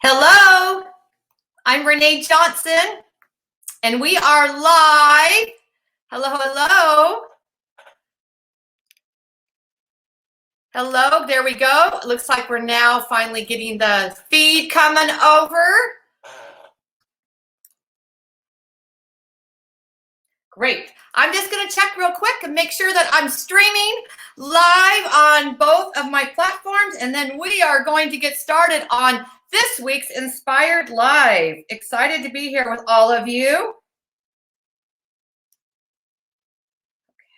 Hello, I'm Renee Johnson, and we are live. Hello, hello. Hello, there we go. It looks like we're now finally getting the feed coming over. Great. I'm just going to check real quick and make sure that I'm streaming live on both of my platforms, and then we are going to get started on this week's Inspired Live. Excited to be here with all of you.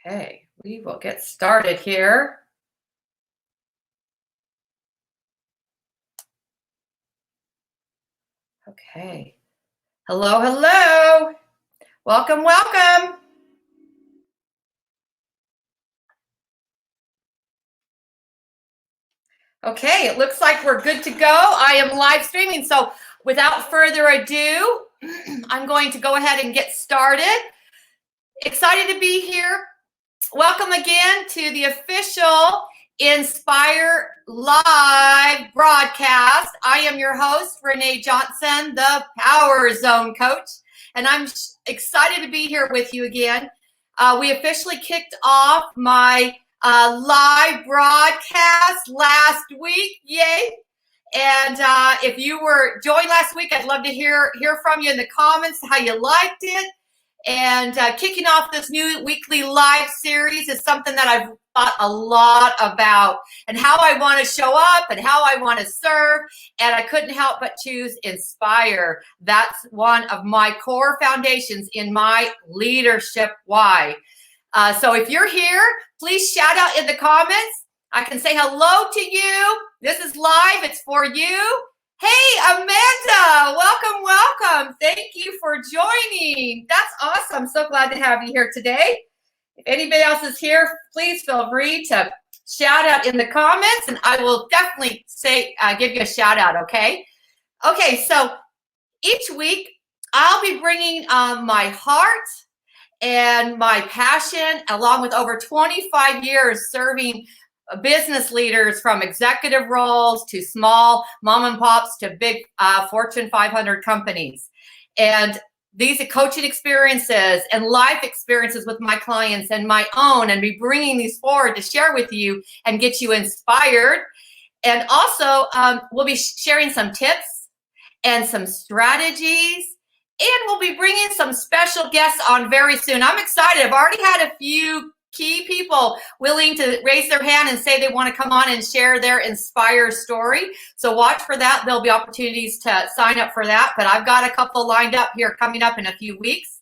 Okay, we will get started here. Okay. Hello, hello. Welcome, welcome. Okay, it looks like we're good to go. I am live streaming, so without further ado, I'm going to go ahead and get started. Excited to be here. Welcome again to the official Inspire Live broadcast. I am your host, Renee Johnson, the Power Zone Coach, and I'm excited to be here with you again. We officially kicked off my live broadcast last week. Yay! And if you were joined last week, I'd love to hear from you in the comments how you liked it. And kicking off this new weekly live series is something that I've thought a lot about, and how I want to show up and how I want to serve. And I couldn't help but choose Inspire. That's one of my core foundations in my leadership why. So if you're here, please shout out in the comments. I can say hello to you. This is live. It's for you. Hey, Amanda, welcome. Thank you for joining. That's awesome. So glad to have you here today. If anybody else is here, please feel free to shout out in the comments, and I will definitely give you a shout out, okay? Okay, so each week I'll be bringing my heart and my passion, along with over 25 years serving business leaders from executive roles to small mom and pops to big Fortune 500 companies. And these are coaching experiences and life experiences with my clients and my own, and be bringing these forward to share with you and get you inspired. And also we'll be sharing some tips and some strategies, and we'll be bringing some special guests on very soon. I'm excited. I've already had a few key people willing to raise their hand and say they want to come on and share their Inspire story. So watch for that. There'll be opportunities to sign up for that, but I've got a couple lined up here coming up in a few weeks.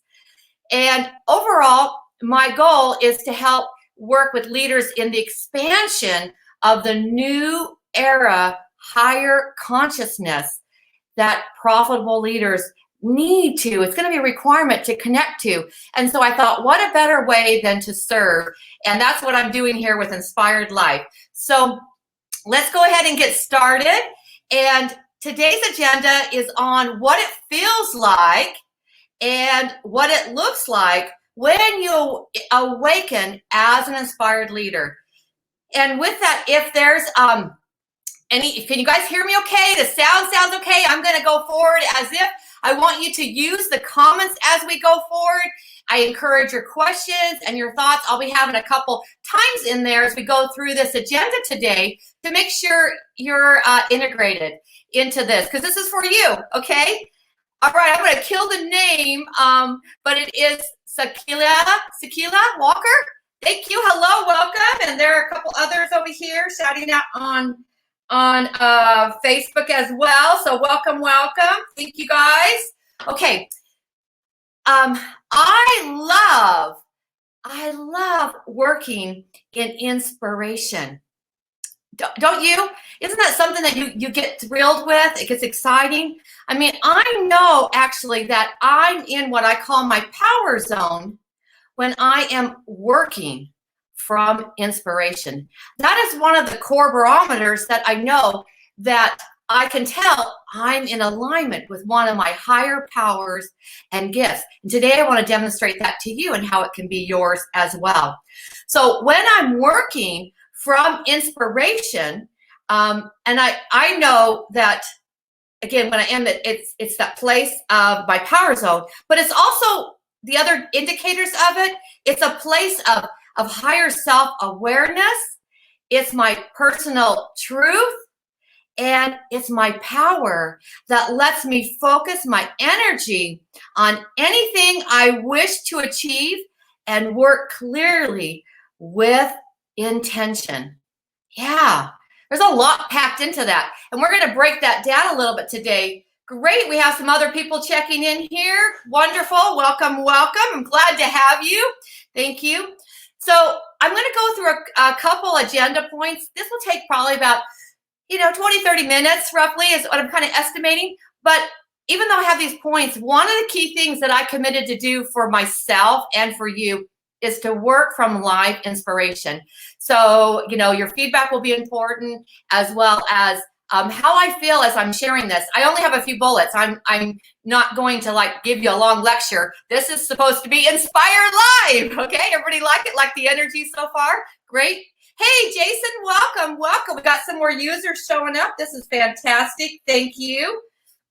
And overall, my goal is to help work with leaders in the expansion of the new era, higher consciousness that profitable leaders need to. It's going to be a requirement to connect to. And so I thought, what a better way than to serve? And that's what I'm doing here with Inspired Life. So let's go ahead and get started. And today's agenda is on what it feels like and what it looks like when you awaken as an inspired leader. And with that, if there's can you guys hear me okay? The sound sounds okay? I'm going to go forward as if I want you to use the comments as we go forward. I encourage your questions and your thoughts. I'll be having a couple times in there as we go through this agenda today to make sure you're integrated into this, because this is for you, okay? All right, I'm going to kill the name, but it is Sakila Walker. Thank you. Hello, welcome. And there are a couple others over here shouting out on Facebook as well. So welcome. Thank you guys. Okay. I love working in inspiration. Don't you? Isn't that something that you get thrilled with? It gets exciting. I mean, I know actually that I'm in what I call my power zone when I am working from inspiration. That is one of the core barometers that I know that I can tell I'm in alignment with one of my higher powers and gifts. And today I want to demonstrate that to you and how it can be yours as well. So when I'm working from inspiration, and I know that again, when I am, it's that place of my power zone, but it's also the other indicators of it. It's a place of higher self-awareness. It's my personal truth, and it's my power that lets me focus my energy on anything I wish to achieve and work clearly with intention. Yeah, there's a lot packed into that. And we're going to break that down a little bit today. Great. We have some other people checking in here. Wonderful. Welcome, welcome. I'm glad to have you. Thank you. So I'm going to go through a couple agenda points. This will take probably about 20, 30 minutes roughly is what I'm kind of estimating. But even though I have these points, one of the key things that I committed to do for myself and for you is to work from live inspiration. So, your feedback will be important, as well as how I feel as I'm sharing this. I only have a few bullets. I'm not going to give you a long lecture. This is supposed to be Inspire Live. Okay, everybody like it? Like the energy so far? Great. Hey, Jason, welcome, welcome. We got some more users showing up. This is fantastic. Thank you.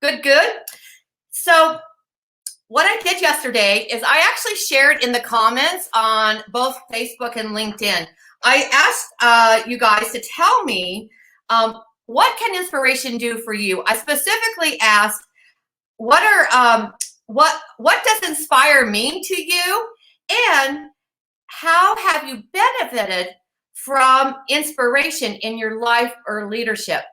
Good, good. So what I did yesterday is I actually shared in the comments on both Facebook and LinkedIn. I asked you guys to tell me what can inspiration do for you. I specifically asked, what does inspire mean to you, and how have you benefited from inspiration in your life or leadership?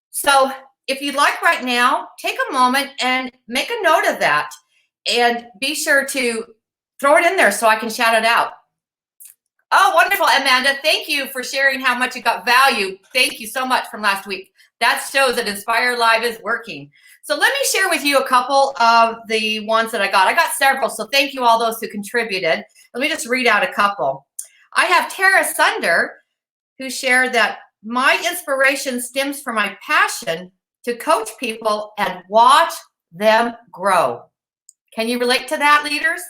So if you'd like right now, take a moment and make a note of that, and be sure to throw it in there so I can shout it out. Oh, wonderful, Amanda. Thank you for sharing how much you got value. Thank you so much from last week. That shows that Inspire Live is working. So let me share with you a couple of the ones that I got. I got several, so thank you all those who contributed. Let me just read out a couple. I have Tara Sunder, who shared that my inspiration stems from my passion to coach people and watch them grow. Can you relate to that, leaders?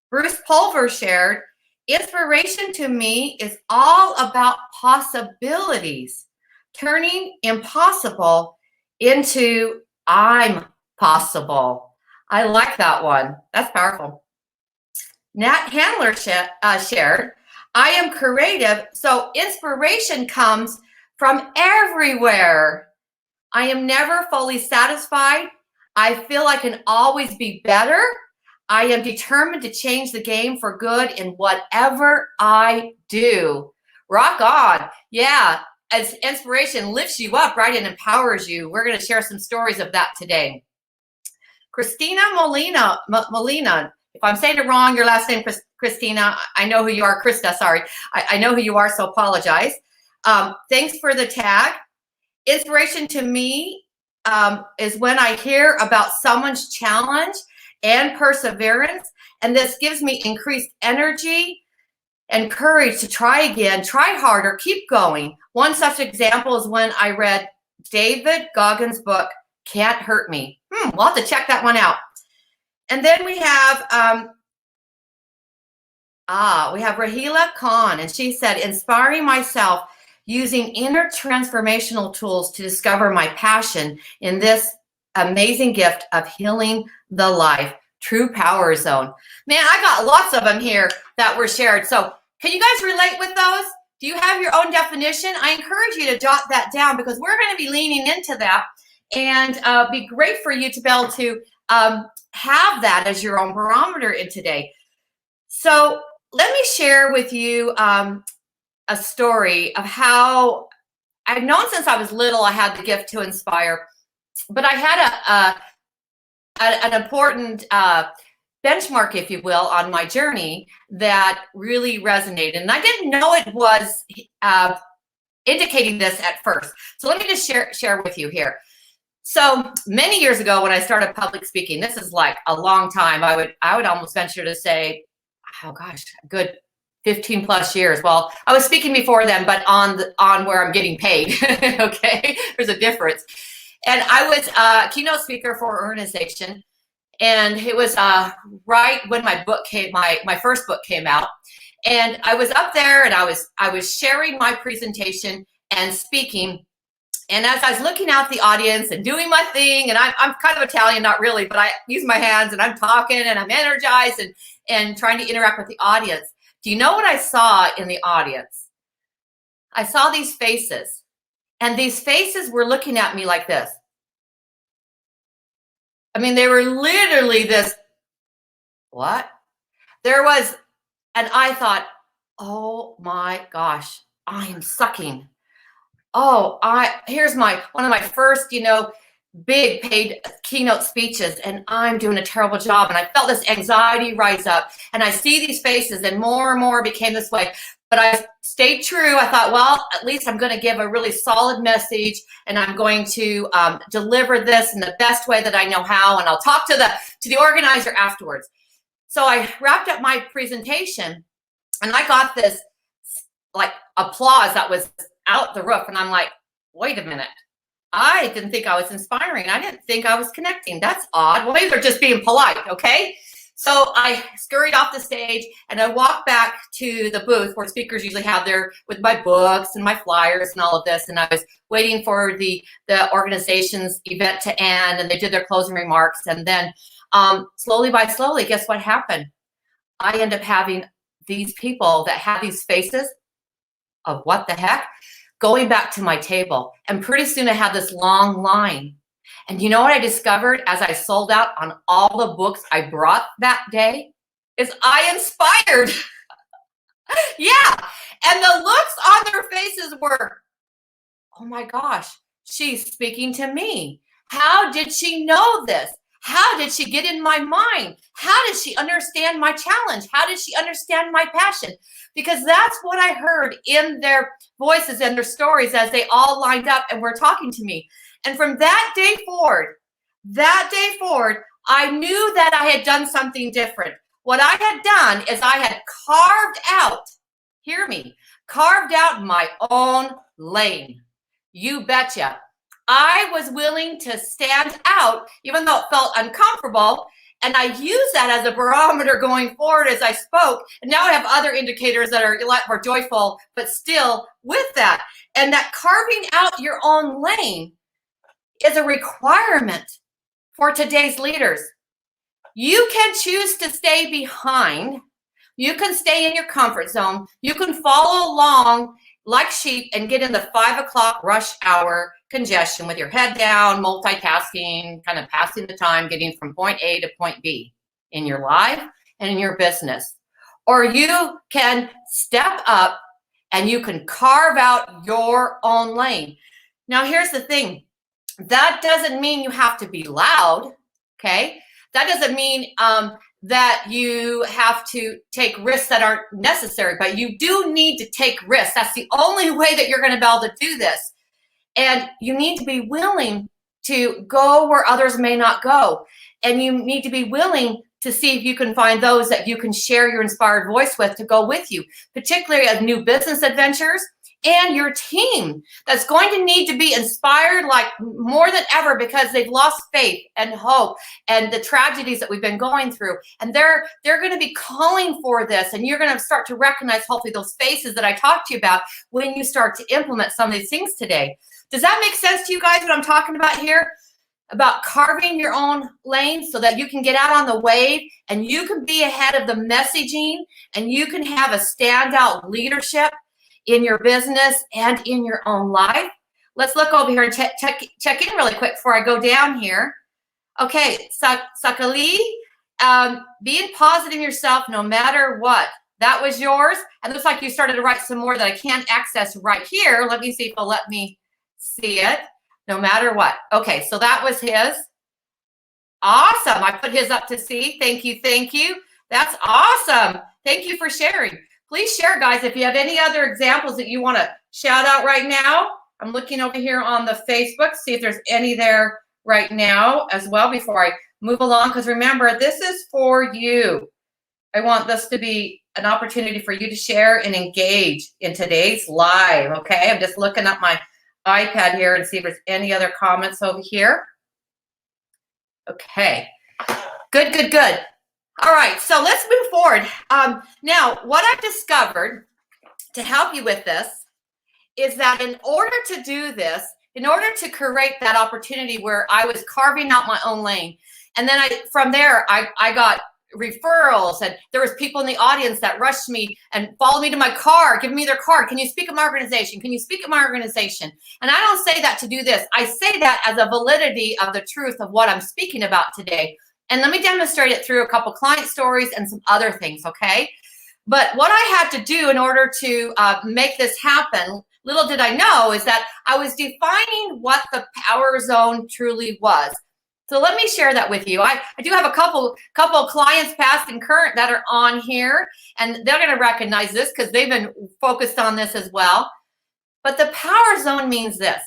Bruce Pulver shared, inspiration to me is all about possibilities, turning impossible into I'm possible. I like that one. That's powerful. Nat Handler shared, I am creative, so inspiration comes from everywhere. I am never fully satisfied. I feel I can always be better. I am determined to change the game for good in whatever I do. Rock on. Yeah, as inspiration lifts you up, right, and empowers you. We're going to share some stories of that today. Christina Molina, if I'm saying it wrong, your last name, Christina, I know who you are. Krista, sorry. I know who you are, so apologize. Thanks for the tag. Inspiration to me is when I hear about someone's challenge and perseverance, and this gives me increased energy and courage to try again, try harder, keep going. One such example is when I read David Goggins' book, Can't Hurt Me. We'll have to check that one out. And then we have Rahila Khan, and she said, inspiring myself using inner transformational tools to discover my passion in this amazing gift of healing the life. True power zone. Man, I got lots of them here that were shared. So can you guys relate with those? Do you have your own definition? I encourage you to jot that down, because we're going to be leaning into that, and be great for you to be able to have that as your own barometer in today. So let me share with you a story of how I've known since I was little I had the gift to inspire, but I had an important benchmark, if you will, on my journey that really resonated. And I didn't know it was indicating this at first. So let me just share with you here. So many years ago when I started public speaking, this is like a long time, I would almost venture to say, oh gosh, a good 15 plus years. Well, I was speaking before then, but on where I'm getting paid. Okay, there's a difference. And I was a keynote speaker for an organization, and it was right when my book came, my first book came out, and I was up there and I was sharing my presentation and speaking, And as I was looking out the audience and doing my thing, and I'm kind of Italian, not really, but I use my hands and I'm talking and I'm energized and trying to interact with the audience. Do you know what I saw in the audience? I saw these faces, and these faces were looking at me like this. I mean, they were literally this, what? There was, and I thought, oh my gosh, I am sucking. Oh, here's one of my first, big paid keynote speeches, and I'm doing a terrible job. And I felt this anxiety rise up, and I see these faces, and more became this way. But I stayed true. I thought, well, at least I'm going to give a really solid message, and I'm going to deliver this in the best way that I know how. And I'll talk to the organizer afterwards. So I wrapped up my presentation, and I got this like applause that was out the roof. And I'm like, wait a minute. I didn't think I was inspiring. I didn't think I was connecting. That's odd. Well, maybe they're just being polite, okay? So I scurried off the stage, and I walked back to the booth where speakers usually have with my books and my flyers and all of this. And I was waiting for the organization's event to end, and they did their closing remarks. And then slowly, guess what happened? I end up having these people that have these faces of what the heck going back to my table. And pretty soon I had this long line. And you know what I discovered as I sold out on all the books I brought that day? Is I inspired. Yeah. And the looks on their faces were, oh my gosh, she's speaking to me. How did she know this? How did she get in my mind? How did she understand my challenge? How did she understand my passion? Because that's what I heard in their voices and their stories as they all lined up and were talking to me. And from that day forward, I knew that I had done something different. What I had done is I had carved out, hear me, carved out my own lane. You betcha. I was willing to stand out, even though it felt uncomfortable. And I use that as a barometer going forward as I spoke. And now I have other indicators that are a lot more joyful, but still with that. And that carving out your own lane is a requirement for today's leaders. You can choose to stay behind. You can stay in your comfort zone. You can follow along like sheep and get in the 5 o'clock rush hour congestion with your head down, multitasking, kind of passing the time, getting from point A to point B in your life and in your business. Or you can step up and you can carve out your own lane. Now, here's the thing. That doesn't mean you have to be loud, okay? That doesn't mean that you have to take risks that aren't necessary, but you do need to take risks. That's the only way that you're going to be able to do this. And you need to be willing to go where others may not go. And you need to be willing to see if you can find those that you can share your inspired voice with to go with you, particularly as new business adventures and your team that's going to need to be inspired like more than ever because they've lost faith and hope and the tragedies that we've been going through. And they're going to be calling for this. And you're going to start to recognize hopefully those faces that I talked to you about when you start to implement some of these things today. Does that make sense to you guys, what I'm talking about here? About carving your own lane so that you can get out on the wave and you can be ahead of the messaging and you can have a standout leadership in your business and in your own life. Let's look over here and check in really quick before I go down here. Okay, Sakali, being positive in yourself no matter what. That was yours. And it looks like you started to write some more that I can't access right here. Let me see if it'll let me see it. No matter what. Okay, so that was his. Awesome. I put his up to see. Thank you. Thank you. That's awesome. Thank you for sharing. Please share, guys, if you have any other examples that you want to shout out right now. I'm looking over here on the Facebook, see if there's any there right now as well before I move along. Because remember, this is for you. I want this to be an opportunity for you to share and engage in today's live. Okay, I'm just looking up my iPad here and see if there's any other comments over here. Okay, good, good, good. All right, so let's move forward. Now, what I've discovered to help you with this is that in order to do this, in order to create that opportunity where I was carving out my own lane. And then from there, I got referrals, and there was people in the audience that rushed me and followed me to my car, giving me their card. Can you speak at my organization? Can you speak at my organization? And I don't say that to do this. I say that as a validity of the truth of what I'm speaking about today. And let me demonstrate it through a couple client stories and some other things, okay? But what I had to do in order to make this happen, little did I know, is that I was defining what the power zone truly was. So let me share that with you. I do have a couple of clients, past and current, that are on here, and they're going to recognize this because they've been focused on this as well. But the power zone means this: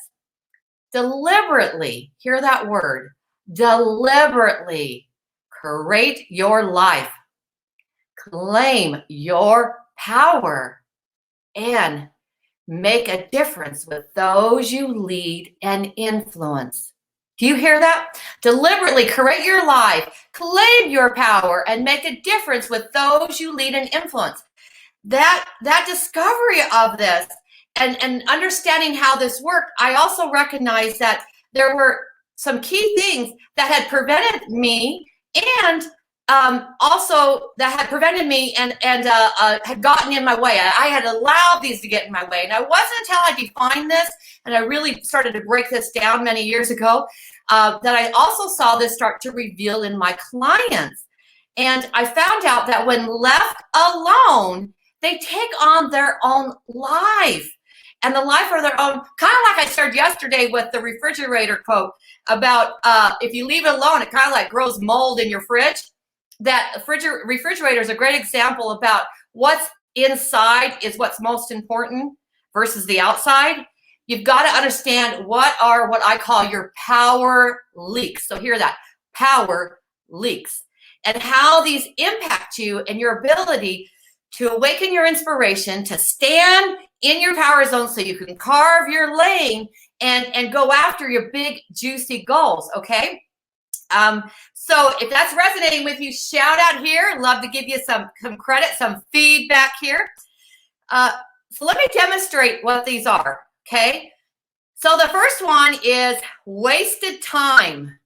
deliberately, hear that word, deliberately create your life, claim your power, and make a difference with those you lead and influence. Do you hear that? Deliberately create your life, claim your power, and make a difference with those you lead and influence. That discovery of this and understanding how this worked, I also recognized that there were some key things that had prevented me, and also that had prevented me and had gotten in my way. I had allowed these to get in my way. And it wasn't until I defined this and I really started to break this down many years ago that I also saw this start to reveal in my clients. And I found out that when left alone, they take on their own life and the life of their own, kind of like I shared yesterday with the refrigerator quote about if you leave it alone, it kind of like grows mold in your fridge. That refrigerator is a great example about what's inside is what's most important versus the outside. You've got to understand what I call your power leaks. So hear that, power leaks, and how these impact you and your ability to awaken your inspiration, to stand in your power zone so you can carve your lane and go after your big, juicy goals, okay? So if that's resonating with you, shout out here. I'd love to give you some credit, some feedback here. So let me demonstrate what these are, okay? So the first one is wasted time.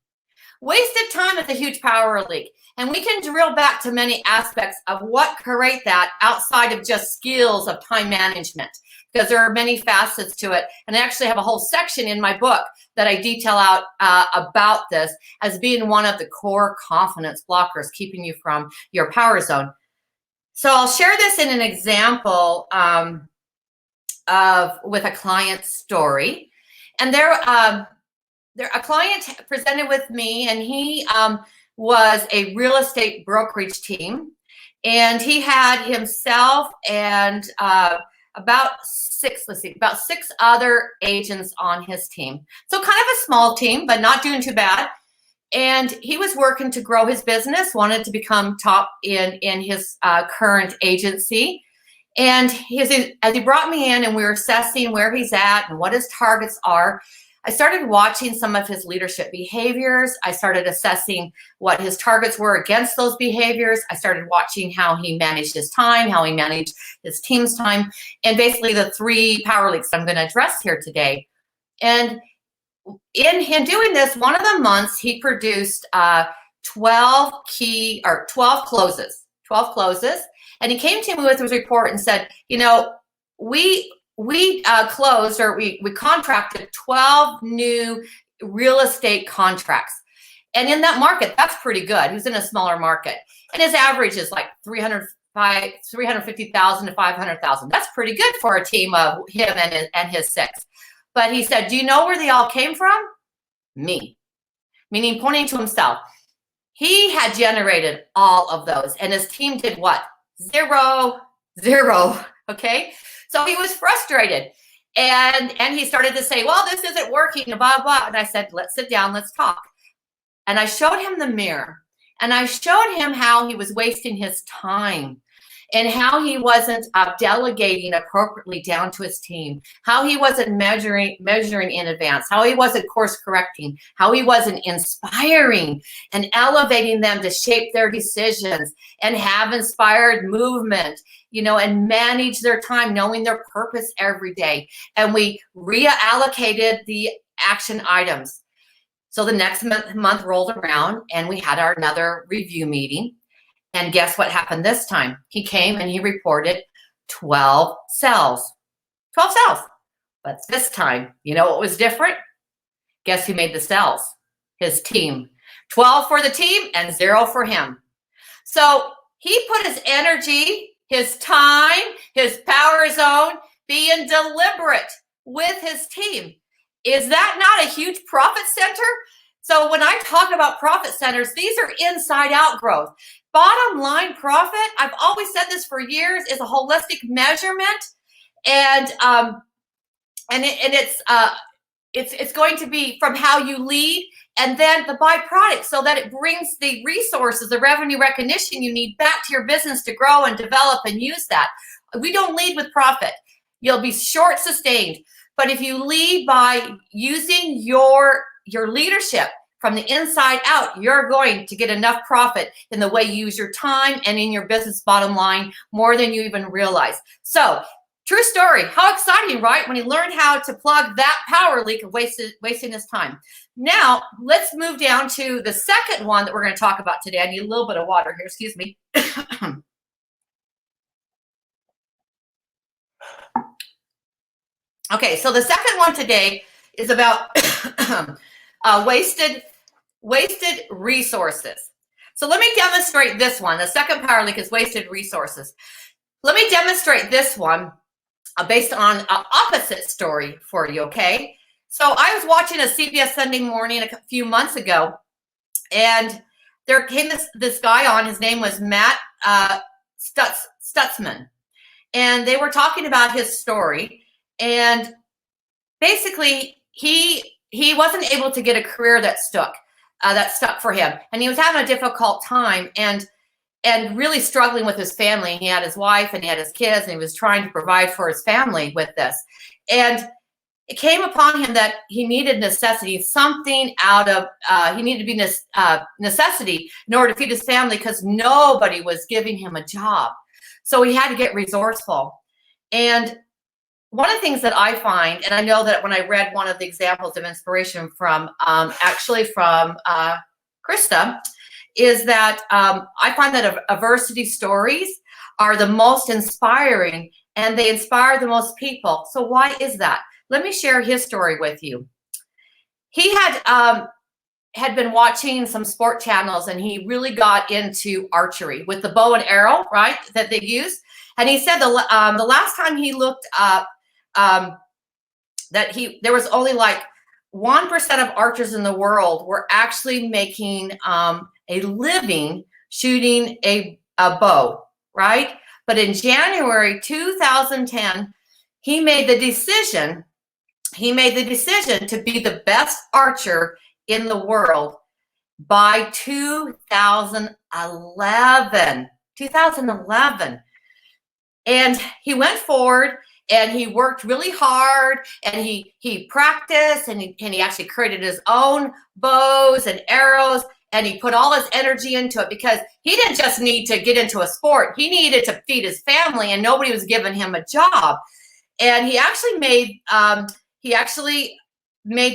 Wasted time is a huge power leak. And we can drill back to many aspects of what create that outside of just skills of time management, because there are many facets to it. And I actually have a whole section in my book that I detail out about this as being one of the core confidence blockers keeping you from your power zone. So I'll share this in an example with a client story. And a client presented with me, and he was a real estate brokerage team. And he had himself and about six other agents on his team. So kind of a small team, but not doing too bad. And he was working to grow his business, wanted to become top in his current agency. And as he brought me in and we were assessing where he's at and what his targets are, I started watching some of his leadership behaviors. I started assessing what his targets were against those behaviors. I started watching how he managed his time, how he managed his team's time, and basically the three power leaks I'm going to address here today. And in him doing this, one of the months he produced 12 closes. And he came to me with his report and said, you know, we closed, or we contracted 12 new real estate contracts. And in that market, that's pretty good. He was in a smaller market. And his average is like 350,000 to 500,000. That's pretty good for a team of him and his six. But he said, do you know where they all came from? Me. Meaning pointing to himself. He had generated all of those. And his team did what? Zero. Okay? So he was frustrated, and he started to say, well, this isn't working, blah, blah. And I said, let's sit down, let's talk. And I showed him the mirror, and I showed him how he was wasting his time and how he wasn't delegating appropriately down to his team, how he wasn't measuring in advance, how he wasn't course correcting, how he wasn't inspiring and elevating them to shape their decisions and have inspired movement, you know, and manage their time, knowing their purpose every day. And we reallocated the action items. So the next month rolled around and we had another review meeting. And guess what happened this time? He came and he reported 12 cells. 12 cells. But this time, you know what was different? Guess who made the cells? His team. 12 for the team and 0 for him. So he put his energy, his time, his power zone, being deliberate with his team. Is that not a huge profit center? So when I talk about profit centers, these are inside out growth. Bottom line profit, I've always said this for years, is a holistic measurement. And it's going to be from how you lead and then the byproduct, so that it brings the resources, the revenue recognition you need back to your business to grow and develop and use that. We don't lead with profit. You'll be short sustained. But if you lead by using your leadership from the inside out, you're going to get enough profit in the way you use your time and in your business bottom line more than you even realize. So, true story. How exciting, right? When he learned how to plug that power leak of wasting his time. Now, let's move down to the second one that we're going to talk about today. I need a little bit of water here. Excuse me. Okay, so the second one today is about wasted resources. So let me demonstrate this one. The second power leak is wasted resources. Let me demonstrate this one based on an opposite story for you, okay? So I was watching a CBS Sunday Morning a few months ago, and there came this guy on. His name was Matt Stutzman, and they were talking about his story. And basically, he wasn't able to get a career that stuck for him, and he was having a difficult time and really struggling with his family. He had his wife and he had his kids, and he was trying to provide for his family with this. And it came upon him that he needed necessity, something out of he needed to be necessity in order to feed his family, because nobody was giving him a job. So he had to get resourceful. And one of the things that I find, and I know that when I read one of the examples of inspiration from Krista, is that I find that adversity stories are the most inspiring, and they inspire the most people. So why is that? Let me share his story with you. He had been watching some sport channels, and he really got into archery with the bow and arrow, right, that they use. And he said the last time he looked up, there was only like 1% of archers in the world were actually making a living shooting a bow, right? But in January 2010, he made the decision to be the best archer in the world by 2011. And he went forward and he worked really hard, and he practiced, and he actually created his own bows and arrows, and he put all his energy into it, because he didn't just need to get into a sport. He needed to feed his family, and nobody was giving him a job. And he actually made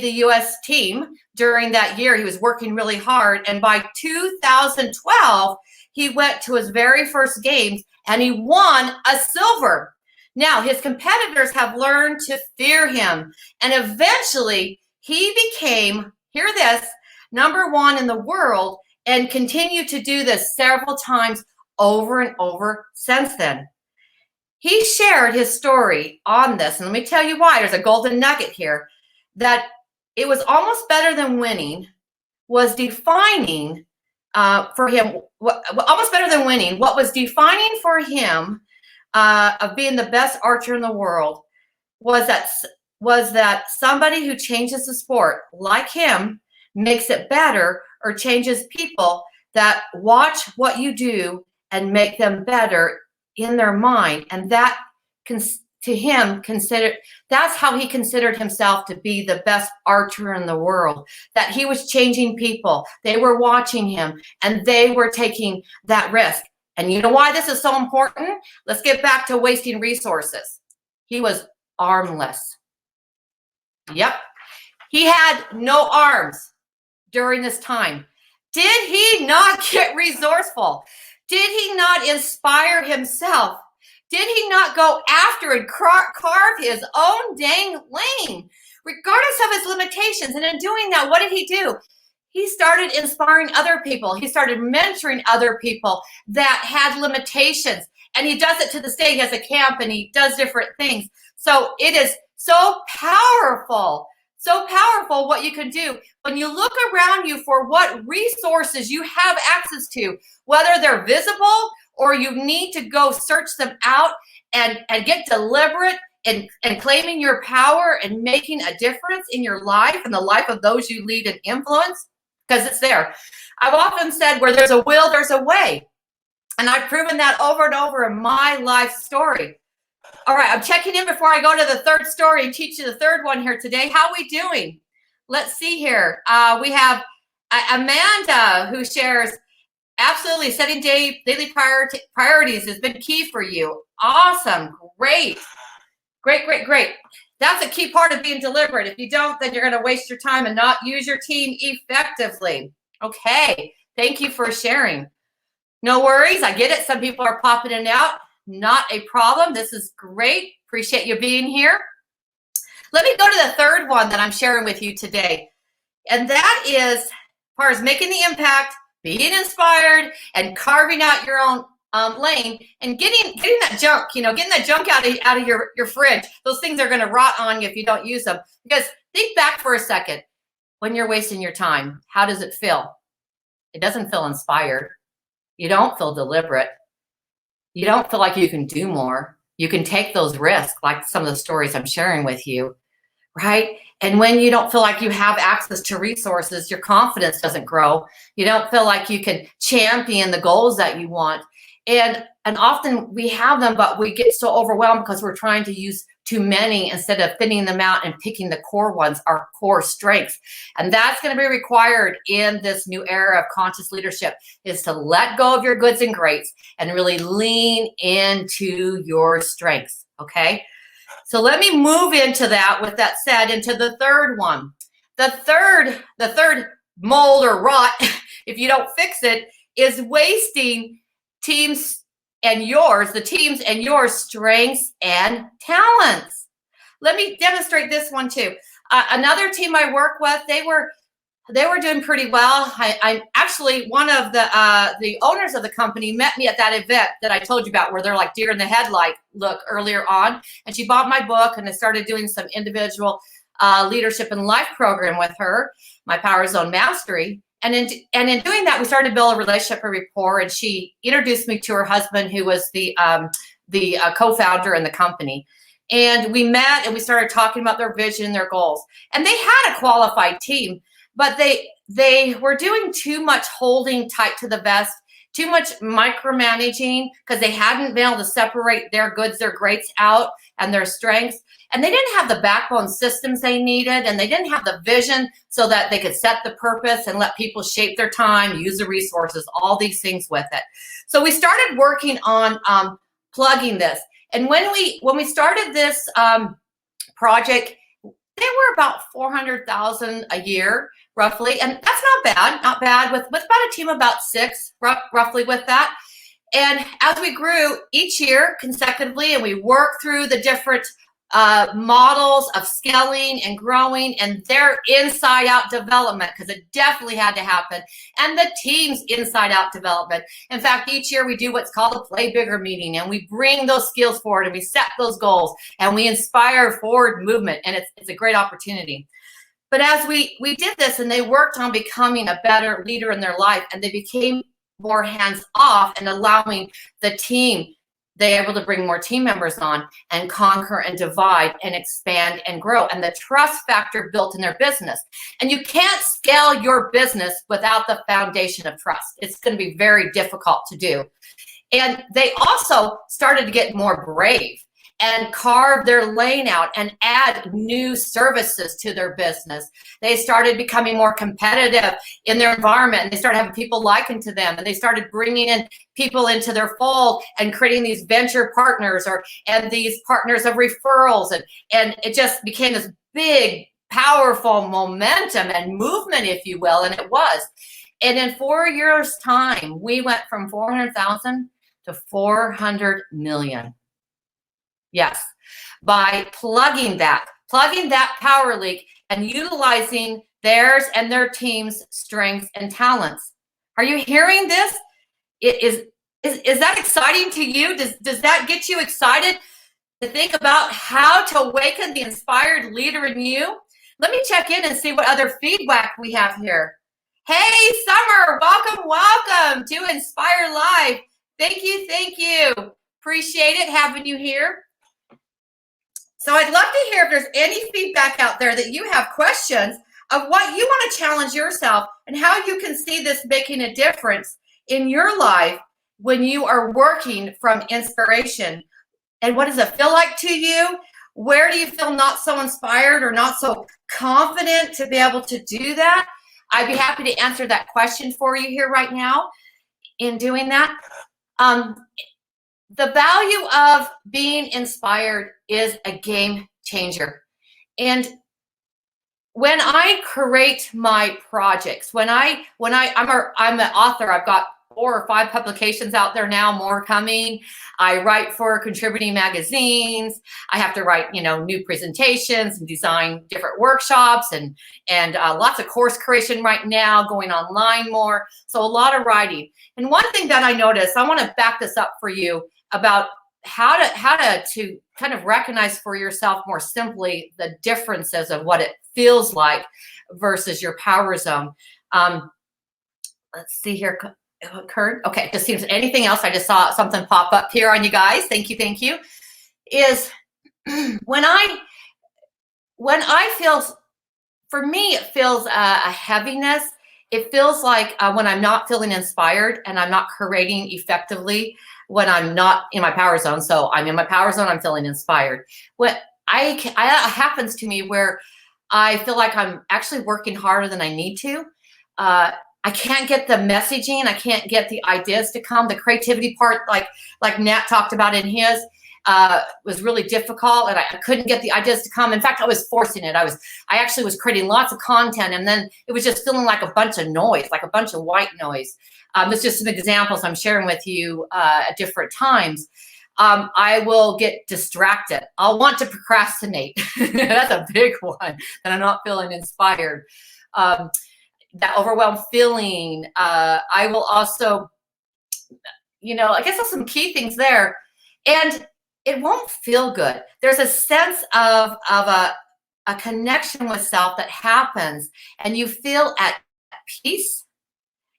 the U.S. team during that year. He was working really hard, and by 2012, he went to his very first games, and he won a silver. Now, his competitors have learned to fear him, and eventually he became, hear this, #1 in the world, and continued to do this several times over and over since then. He shared his story on this, and let me tell you why. There's a golden nugget here, that it was almost better than winning was defining for him, almost better than winning. What was defining for him of being the best archer in the world was that somebody who changes the sport like him makes it better, or changes people that watch what you do and make them better in their mind. And that to him that's how he considered himself to be the best archer in the world, that he was changing people. They were watching him, and they were taking that risk. And you know why this is so important? Let's get back to wasting resources. He was armless. Yep. He had no arms during this time. Did he not get resourceful? Did he not inspire himself? Did he not go after and carve his own dang lane, regardless of his limitations? And in doing that, what did he do? He started inspiring other people. He started mentoring other people that had limitations. And he does it to this day. He has a camp and he does different things. So it is so powerful what you can do when you look around you for what resources you have access to, whether they're visible or you need to go search them out and get deliberate and claiming your power and making a difference in your life and the life of those you lead and influence, because it's there. I've often said where there's a will, there's a way. And I've proven that over and over in my life story. All right, I'm checking in before I go to the third story and teach you the third one here today. How are we doing? Let's see here. We have Amanda who shares, absolutely, setting daily priorities has been key for you. Awesome, great. That's a key part of being deliberate. If you don't, then you're going to waste your time and not use your team effectively. Okay, thank you for sharing. No worries, I get it. Some people are popping in and out. Not a problem. This is great. Appreciate you being here. Let me go to the third one that I'm sharing with you today. And that is, as far as making the impact, being inspired, and carving out your own lane, and getting that junk, getting that junk out of your fridge. Those things are going to rot on you if you don't use them. Because think back for a second. When you're wasting your time, how does it feel? It doesn't feel inspired. You don't feel deliberate. You don't feel like you can do more. You can take those risks, like some of the stories I'm sharing with you, right? And when you don't feel like you have access to resources, your confidence doesn't grow. You don't feel like you can champion the goals that you want. And often we have them, but we get so overwhelmed because we're trying to use too many instead of thinning them out and picking the core ones, our core strengths. And that's going to be required in this new era of conscious leadership, is to let go of your goods and greats and really lean into your strengths. Okay. So let me move into that, with that said, into the third one. The third mold or rot, if you don't fix it, is wasting the teams and your strengths and talents. Let me demonstrate this one too. Another team I work with, they were doing pretty well. I'm actually, one of the owners of the company met me at that event that I told you about, where they're like deer in the headlight look earlier on. And she bought my book, and I started doing some individual leadership and life program with her, my Power Zone Mastery. And in doing that, we started to build a relationship, a rapport, and she introduced me to her husband, who was the co-founder in the company. And we met and we started talking about their vision, their goals. And they had a qualified team, but they were doing too much holding tight to the vest, too much micromanaging, because they hadn't been able to separate their goods, their greats out, and their strengths. And they didn't have the backbone systems they needed, and they didn't have the vision so that they could set the purpose and let people shape their time, use the resources, all these things with it. So we started working on plugging this. And when we started this project, they were about $400,000 a year, roughly. And that's not bad with about a team of about 6, roughly, with that. And as we grew each year consecutively, and we worked through the different models of scaling and growing and their inside out development, because it definitely had to happen, and the team's inside out development. In fact, each year we do what's called a play bigger meeting, and we bring those skills forward and we set those goals and we inspire forward movement, and it's a great opportunity. But as we did this, and they worked on becoming a better leader in their life, and they became more hands off and allowing the team, they were able to bring more team members on and conquer and divide and expand and grow, and the trust factor built in their business. And you can't scale your business without the foundation of trust. It's going to be very difficult to do. And they also started to get more brave and carve their lane out and add new services to their business. They started becoming more competitive in their environment, and they started having people liken to them, and they started bringing in people into their fold and creating these venture partners and these partners of referrals, and it just became this big, powerful momentum and movement, if you will, and it was. And in 4 years' time, we went from 400,000 to 400 million. Yes, by plugging that power leak and utilizing theirs and their team's strengths and talents. Are you hearing this? Is that exciting to you? Does that get you excited to think about how to awaken the inspired leader in you? Let me check in and see what other feedback we have here. Hey, Summer, welcome to Inspire Live. Thank you. Appreciate it having you here. So I'd love to hear if there's any feedback out there that you have questions of what you want to challenge yourself and how you can see this making a difference in your life when you are working from inspiration. And what does it feel like to you? Where do you feel not so inspired or not so confident to be able to do that? I'd be happy to answer that question for you here right now in doing that. The value of being inspired is a game changer. And when I create my projects, I'm an author, I've got 4 or 5 publications out there now, more coming. I write for contributing magazines. I have to write, new presentations and design different workshops and lots of course creation right now, going online more. So a lot of writing. And one thing that I noticed, I want to back this up for you about how to kind of recognize for yourself more simply the differences of what it feels like versus your power zone. Let's see here. Kurt. Okay, just seems anything else. I just saw something pop up here on you guys. Thank you. Is when I feel, for me, it feels a heaviness. It feels like when I'm not feeling inspired and I'm not creating effectively, when I'm not in my power zone. So I'm in my power zone, I'm feeling inspired. What happens to me where I feel like I'm actually working harder than I need to. I can't get the messaging. I can't get the ideas to come. The creativity part, like Nat talked about in his, was really difficult, and I couldn't get the ideas to come. In fact, I was forcing it. I actually was creating lots of content, and then it was just feeling like a bunch of noise, like a bunch of white noise. It's just some examples I'm sharing with you at different times. I will get distracted. I'll want to procrastinate. That's a big one, that I'm not feeling inspired. That overwhelmed feeling. I will also, I guess there's some key things there, and it won't feel good. There's a sense of a connection with self that happens, and you feel at peace.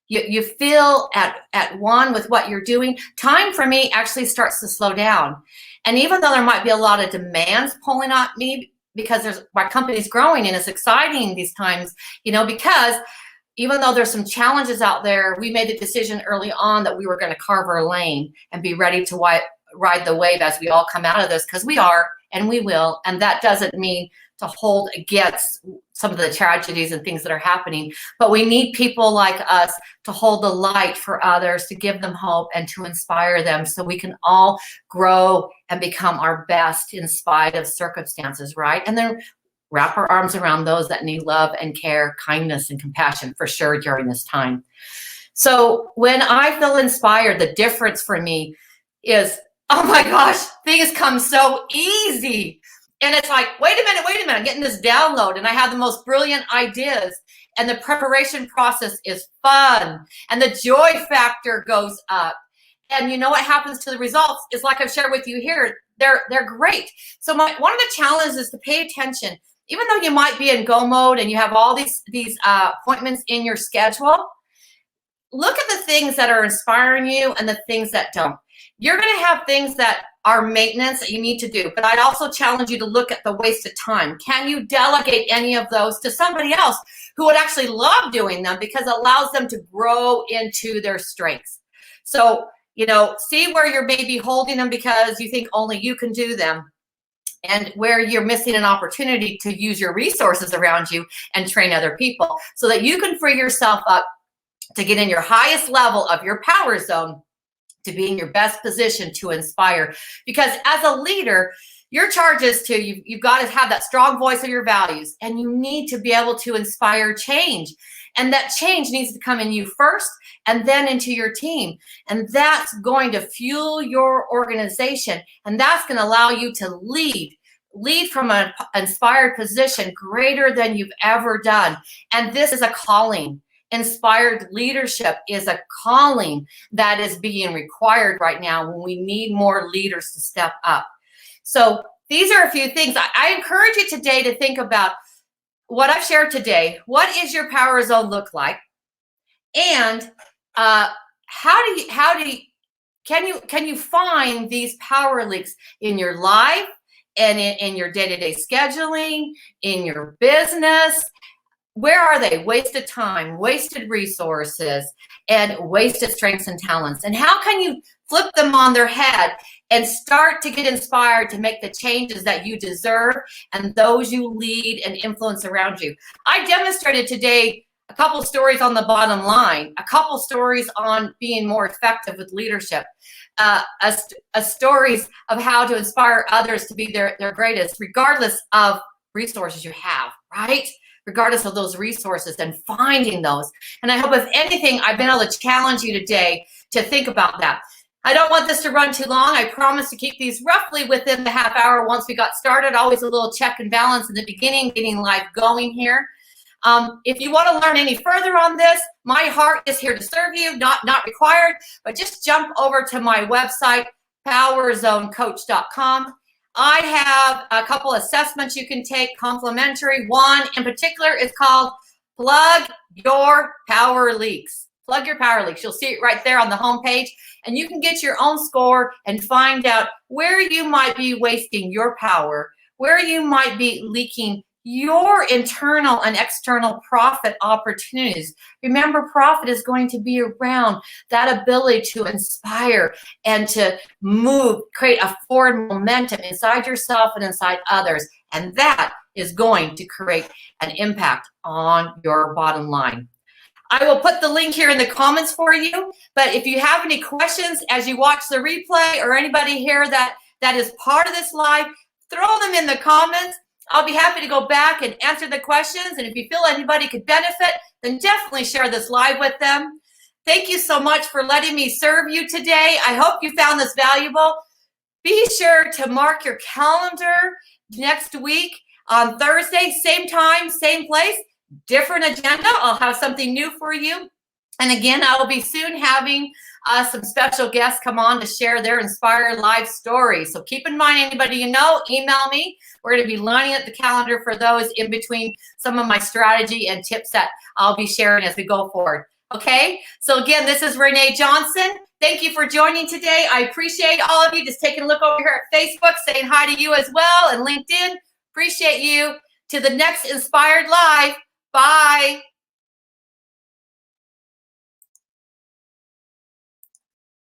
You feel at one with what you're doing. Time for me actually starts to slow down. And even though there might be a lot of demands pulling at me because my company's growing and it's exciting these times, because even though there's some challenges out there, we made the decision early on that we were going to carve our lane and be ready to ride the wave as we all come out of this, because we are and we will. And that doesn't mean to hold against some of the tragedies and things that are happening, but we need people like us to hold the light for others, to give them hope and to inspire them so we can all grow and become our best in spite of circumstances, right? And then wrap our arms around those that need love and care, kindness and compassion for sure during this time. So when I feel inspired, the difference for me is, oh my gosh, things come so easy. And it's like, wait a minute, I'm getting this download and I have the most brilliant ideas, and the preparation process is fun and the joy factor goes up. And you know what happens to the results is, like I've shared with you here, they're great. So one of the challenges is to pay attention. Even though you might be in go mode and you have all these appointments in your schedule, look at the things that are inspiring you and the things that don't. You're going to have things that are maintenance that you need to do, but I'd also challenge you to look at the waste of time. Can you delegate any of those to somebody else who would actually love doing them, because it allows them to grow into their strengths? So, see where you're maybe holding them because you think only you can do them, and where you're missing an opportunity to use your resources around you and train other people so that you can free yourself up to get in your highest level of your power zone, to be in your best position to inspire. Because as a leader, Your charge is to, you've got to have that strong voice of your values, and you need to be able to inspire change. And that change needs to come in you first and then into your team. And that's going to fuel your organization. And that's going to allow you to lead from an inspired position greater than you've ever done. And this is a calling. Inspired leadership is a calling that is being required right now when we need more leaders to step up. So these are a few things. I encourage you today to think about what I've shared today. What is your power zone look like? And can you find these power leaks in your life and in your day-to-day scheduling, in your business? Where are they? Wasted time, wasted resources, and wasted strengths and talents. And how can you flip them on their head and start to get inspired to make the changes that you deserve and those you lead and influence around you? I demonstrated today a couple stories on the bottom line, a couple stories on being more effective with leadership, stories of how to inspire others to be their greatest, regardless of resources you have, right? Regardless of those resources, and finding those. And I hope, if anything, I've been able to challenge you today to think about that. I don't want this to run too long. I promise to keep these roughly within the half hour once we got started. Always a little check and balance in the beginning, getting life going here. If you want to learn any further on this, my heart is here to serve you, not required, but just jump over to my website, powerzonecoach.com. I have a couple assessments you can take, complimentary. One in particular is called Plug Your Power Leaks. Plug Your Power Leaks. You'll see it right there on the homepage, and you can get your own score and find out where you might be wasting your power, where you might be leaking your internal and external profit opportunities. Remember, profit is going to be around that ability to inspire and to move, create a forward momentum inside yourself and inside others. And that is going to create an impact on your bottom line. I will put the link here in the comments for you. But if you have any questions as you watch the replay, or anybody here that is part of this live, throw them in the comments. I'll be happy to go back and answer the questions. And if you feel anybody could benefit, then definitely share this live with them. Thank you so much for letting me serve you today. I hope you found this valuable. Be sure to mark your calendar next week on Thursday, same time, same place, different agenda. I'll have something new for you. And again, I will be soon having some special guests come on to share their inspired life stories. So keep in mind, anybody you know, email me. We're going to be lining up the calendar for those in between some of my strategy and tips that I'll be sharing as we go forward. Okay? So again, this is Renee Johnson. Thank you for joining today. I appreciate all of you just taking a look over here at Facebook, saying hi to you as well, and LinkedIn. Appreciate you. To the next Inspired Live. Bye.